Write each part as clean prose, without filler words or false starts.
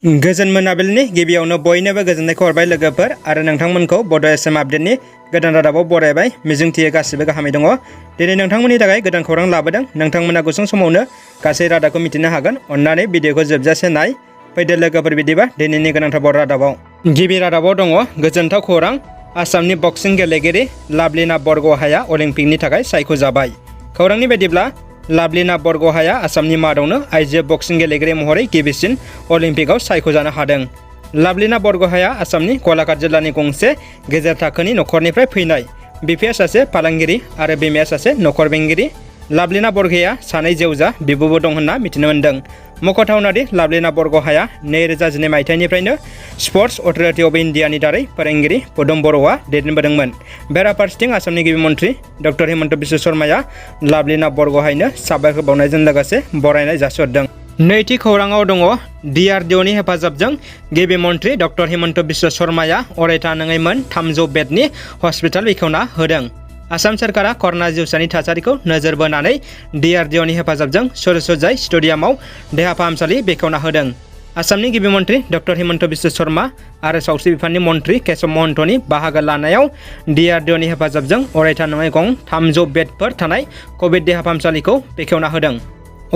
गोजोन मोनाबिलिनि गिबियावनो बयनोबो गोजोननायखौ हरबाय लोगोफोर आरो नोंथांमोनखौ बड' एसएम आपडेटनि गोदान रादाबाव बरायबाय। मिजिंथियो गासिबो गाहामै दङ। दिनै नोंथांमोननि थाखाय गोदान खौरां लाबोदों। नोंथांमोना गुसुं समावनो गासै रादाबखौ मिथिनो हागोन। अन्नानै भिडिअखौ जोबजासे नाय। फैदो लोगोफोर बिदिबा दिनैनि गोनांथार बर' रादाबाव। गिबि रादाबाव दङ गोजोनथाव खौरां। आसामनि बक्सिं गेलेगिरि लाभलिना बरग'हाया अलिम्पिकनि थाखाय सायख'जाबाय। खौरांनि बायदिब्ला लाभलिना बरग'हाया आसामनि मादावनो आइजो बक्सिं गेलेगिरि महरै गिबिसिन अलिम्पिकआव सायख'जानो हादों। लाभलिना बरग'हाया आसामनि गलाघाट जिल्लानि गंसे गेजेर थाखोनि नखरनिफ्राय फैनाय। बिफाया सासे फालांगिरि आरो बिमाया सासे नखर बेंगिरि। लाभलिना बरग'हाया सानै जेवजा बिब'बो दं होनना मिथिनो मोन्दों। मख'थावनादि लाभलिना बरग'हाया 2012 मायथाइनिफ्रायनो स्पर्ट्स अथ'रिटि अफ इन्डियानि दारै फोरोंगिरि बोदो बर'आ दैदेनबोदोंमोन। बेराफारसेथिं आसामनि गिबि मन्थ्रि डक्टर हिमन्त बिश्व शर्माया लाभलिना बरग'हायनो साबायखर बावनायजों लोगोसे बरायनाय जासिहरदों। नैथि खौराङाव दङ DRDOनि हेफाजाबजों गिबि मन्थ्रि डक्टर हिमन्त बिश्व शर्माया अरायथा नङै मोन 300 बेडनि हस्पिटाल बेखेवना होदों। आसाम सोरखारा कर'ना जिउसानि थासारिखौ नोजोर बोनानै DRDOनि हेफाजाबजों सरुसजाय स्टेडियामाव देहा फाहामसालि बेखेवना होदों। आसामनि गिबि मन्थ्रि डक्टर हिमन्त बिश्व शर्मा आरो सावस्रि बिफाननि मन्थ्रि केशव महन्तनि बाहागो लानायाव DRDOनि हेफाजाबजों अरायथा नङै गं 300 बेडफोर थानाय कभिड देहा फाहामसालिखौ बेखेवना होदों।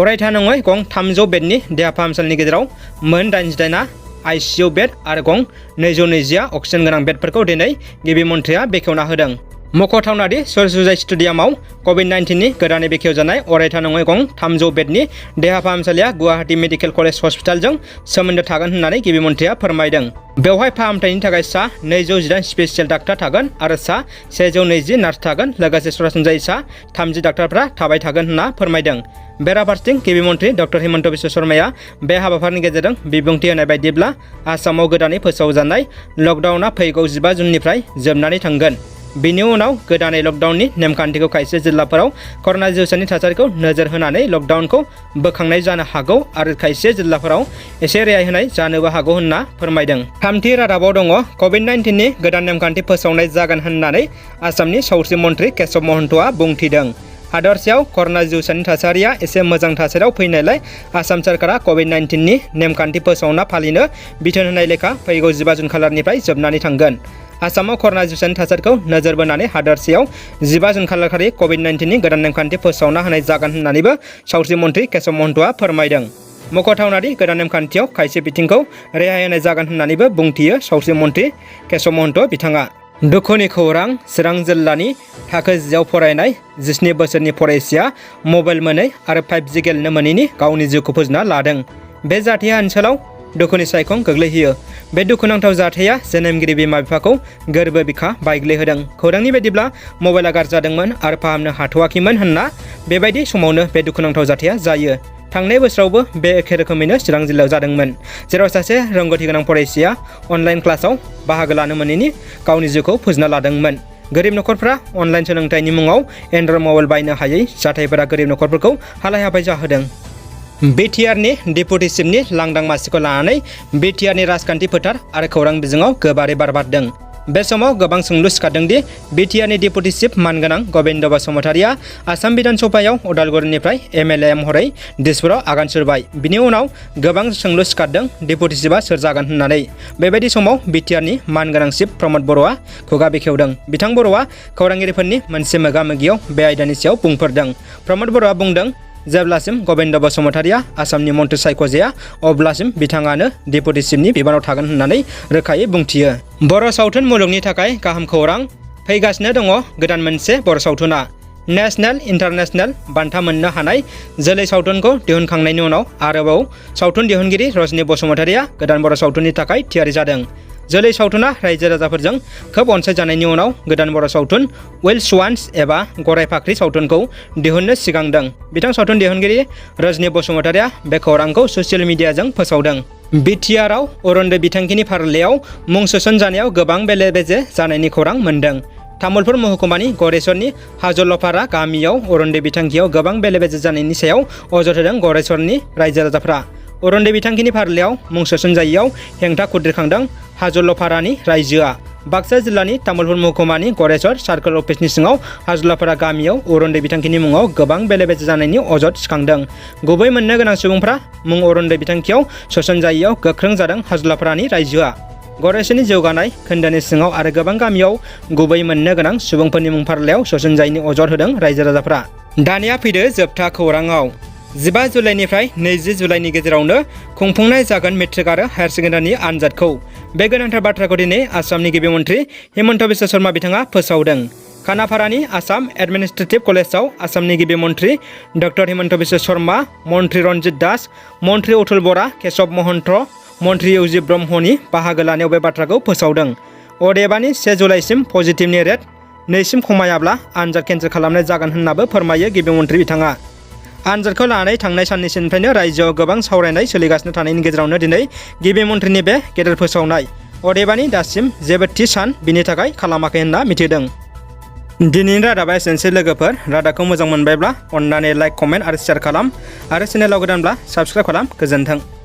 अरायथा नङै गं 300 बेडनि देहा फाहामसालिनि गेजेराव मोन 88 ICU बेड आरो गं 220 अक्सिजेन गोनां बेडफोरखौ दिनै गिबि मन्थ्रिया बेखेवना होदों। मख'थावनादि सरुसजाय स्टेडियामाव कभिड-19नि गोदानै बेखेवजानाय अरायथा नङै गं 300 बेडनि देहा फाहामसालिया गुवाहाटी मेडिकेल कलेज हस्पिटालजों सोमोन्दो थागोन होननानै गिबि मन्थ्रिया फोरमायदों। बेवहाय फाहामथायनि थाखाय सा 218 स्पेसियेल डाक्टार थागोन आरो सा 120 नार्स थागोन। लोगोसे सरासनस्रायै सा 30 डाक्टारफ्रा थाबाय थागोन होनना फोरमायदों। बेराफारसेथिं गिबि मन्थ्रि डक्टर हिमन्त बिश्व शर्माया बे हाबाफारिनि गेजेरजों बिबुंथि होनाय बायदिब्ला आसामाव गोदानै फोसावजानाय लकडाउनआ फैगौ 15 जुननिफ्राय जोबनानै थांगोन। बिनि उनाव गोदानै लकडाउननि नेमखान्थिखौ खायसे जिल्लाफोराव कर'ना जिउसानि थासारिखौ नोजोर होनानै लकडाउनखौ बोखांनाय जानो हागौ आरो खायसे जिल्लाफोराव एसे रेहाय होनाय जानोबो हागौ होनना फोरमायदों। थामथि रादाबाव दङ कभिड-19नि गोदान नेमखान्थि फोसावनाय जागोन होननानै आसामनि सावस्रि मन्थ्रि केशव महन्तआ बुंथिदों। हादरसायाव कर'ना जिउसानि थासारिया एसे मोजां थासारियाव फैनायलाय आसाम सोरखारा कभिड-19नि नेमखान्थि फोसावना फालिनो बिथोन होनाय लेखा फैगौ 15 जुन खालारनिफ्राय जोबनानै थांगोन। आसामाव कर'ना जिउसानि थासारिखौ नोजोर बोनानै हादरसायाव 15 जुन खालारखालि कभिड-19नि गोदान नेमखान्थि फोसावना होनाय जागोन होननानैबो सावस्रि मन्थ्रि केशव महन्तआ फोरमायदों। मख'थावनादि गोदान नेमखान्थियाव खायसे बिथिंखौ रेहाय होनाय जागोन होननानैबो बुंथियो सावस्रि मन्थ्रि केशव महन्त बिथाङा। दुखुनि खौरां चिरां जिल्लानि थाखो 10आव फरायनाय 17 बोसोरनि फरायसाया मबाइल मोनै आरो 5G गेलेनो मोनैनि गावनि जिउखौ फोजोबना लादों। बे जाथाया ओनसोलाव दुखुनि सायखं गोग्लैहोयो। बे दुखुनांथाव जाथाया जोनोमगिरि बिमा बिफाखौ गोर्बो बिखा बायग्लिहोदों। खौरांनि बायदिब्ला मबाइला गाज्रि जादोंमोन आरो फाहामनो हाथ'वाखैमोन होनना बेबायदि समावनो बे दुखुनांथाव जाथाया जायो। थांनाय बोसोरावबो बे एखे रोखोमैनो चिरां जिल्लायाव जादोंमोन, जेराव सासे रोंगौथि गोनां फरायसाया अनलाइन क्लासाव बाहागो लानो मोनैनि गावनि जिउखौ फोजोबना लादोंमोन। गोरिब नखरफ्रा अनलाइन सोलोंथाइनि मुङाव एन्ड्रइड मबाइल बायनो हायै जाथायफोरा गोरिब नखरफोरखौ हालाय हाफाय जाहोदों। BTRनि डेपुटि चिफनि लांदां मासिखौ लानानै BTRनि राजखान्थि फोथार आरो खौरां बिजोङाव गोबारै बार बारदों। बे समाव गोबां सोंलु सिखारदों दि BTRनि डेपुटि चिफ मानगोनां गबिन्द बसुमतारिया आसाम बिधान सभायाव उदालगुरिनिफ्राय MLA महरै दिसपुराव आगान सुरबाय। बिनि उनाव गोबां सोंलु सिखारदों डेपुटि चिफआ सोर जागोन होननानै। बेबायदि समाव BTRनि मानगोनां चिफ प्रमद बर'आ खुगा बेखेवदों। बिथां बर'आ खौरांगिरिफोरनि मोनसे मोगा-मोगियाव बे आयदानि सायाव बुंफोरदों। प्रमद बर'आ बुंदों, जेब्लासिम गबिन्द बसुमतारिया आसामनि मन्थ्रि सायख'जाया अब्लासिम बिथाङानो डेपुटि चिफनि बिबानाव थागोन होननानै रोखायै बुंथियो। बर' सावथुन मुलुगनि थाखाय गाहाम खौरां। फैगासिनो दङ गोदान मोनसे बर' सावथुना। नेशनेल इन्टारनेशनेल बान्था मोननो हानाय जोलै सावथुनखौ दिहुनखांनायनि उनाव आरोबाव सावथुन दिहुनगिरि रजनी बसुमतारिया गोदान बर' सावथुननि थाखाय थियारि जादों। जोलै सावथुना रायजो राजाफोरजों खोब अनसायजानायनि उनाव गोदान बर' सावथुन विल्स वान्स एबा गराय फाख्रि सावथुनखौ दिहुननो सिगांदों। बिथां सावथुन दिहुनगिरि रजनी बसुमतारिया बे खौरांखौ ससियेल मिडियाजों फोसावदों। BTRआव अरुणोदय बिथांखिनि फारिलाइयाव मुं सोसनजानायाव गोबां बेले-बेजे जानायनि खौरां मोन्दों। तामुलपुर महकुमानि गरेस्वरनि हाजलपारा गामियाव अरुणोदय बिथांखियाव गोबां बेले-बेजे जानायनि सायाव अजद होदों गरेस्वरनि रायजो राजाफ्रा। अरुणोदय बिथांखिनि फारिलाइयाव मुं सोसनजायैयाव हेंथा खुद्रिखांदों हाजलपारानि रायजोआ। बाक्सा जिल्लानि तामुलपुर महकुमानि गरेस्वर सार्कोल अफिसनि सिङाव हाजोलाफोरा गामियाव अरुन्दै बिथांखिनि मुङाव गोबां बेले-बेजे जानायनि अजद सिखांदों। गुबै मोननो गोनां सुबुंफ्रा मुं अरुन्दै बिथांखियाव सोसनजायैयाव गोख्रों जादों हाजोलाफोरानि रायजोआ। गरेस्वरनि जौगानाय खोन्दोनि सिङाव आरो गोबां गामियाव गुबै मोननो गोनां सुबुंफोरनि मुं फारिलाइयाव सोसनजायैनि अजद होदों रायजो राजाफ्रा। दानिया फैदो जोबथा खौराङाव। 15 जुलाइनिफ्राय 20 जुलाइनि गेजेरावनो खुंफुंनाय जागोन मेट्रिक आरो हायार सेकेन्डारिनि आनजादखौ। बे गोनांथार बाथ्राखौ दिनै आसामनि गिबि मन्थ्रि हिमन्त बिश्व शर्मा बिथाङा फोसावदों। खानाफारानि आसाम एडमिनिस्ट्रेटिभ कलेजाव आसामनि गिबि मन्थ्रि डक्टर हिमन्त बिश्व शर्मा, मन्थ्रि रन्जित दास, मन्थ्रि अतुल बरा, केशव महन्त, मन्थ्रि इउजित ब्रह्मनि बाहागो लानायाव बे बाथ्राखौ फोसावदों। अदेबानि 1 जुलाइसिम पजिटिभनि रेट 2सिम खमायाब्ला आनजाद केन्सेल खालामनाय जागोन होन्नाबो फोरमायो गिबि मन्थ्रि बिथाङा। आनजादखौ लानानै थांनाय साननैसोनिफ्रायनो रायजोआव गोबां सावरायनाय सोलिगासिनो थानायनि गेजेरावनो दिनै गिबि मन्थ्रिनि बे गेदेर फोसावनाय। अदेबानि दासिम जेबो थि सान बिनि थाखाय खालामाखै होनना मिथिदों। दिनैनि रादाबा एसेनोसै लोगोफोर। रादाबखौ मोजां मोनबायब्ला अन्नानै लाइक, कमेन्ट आरो शेयार खालाम आरो चेनेलाव गोदानब्ला साबस्क्राइब खालाम। गोजोन्थों।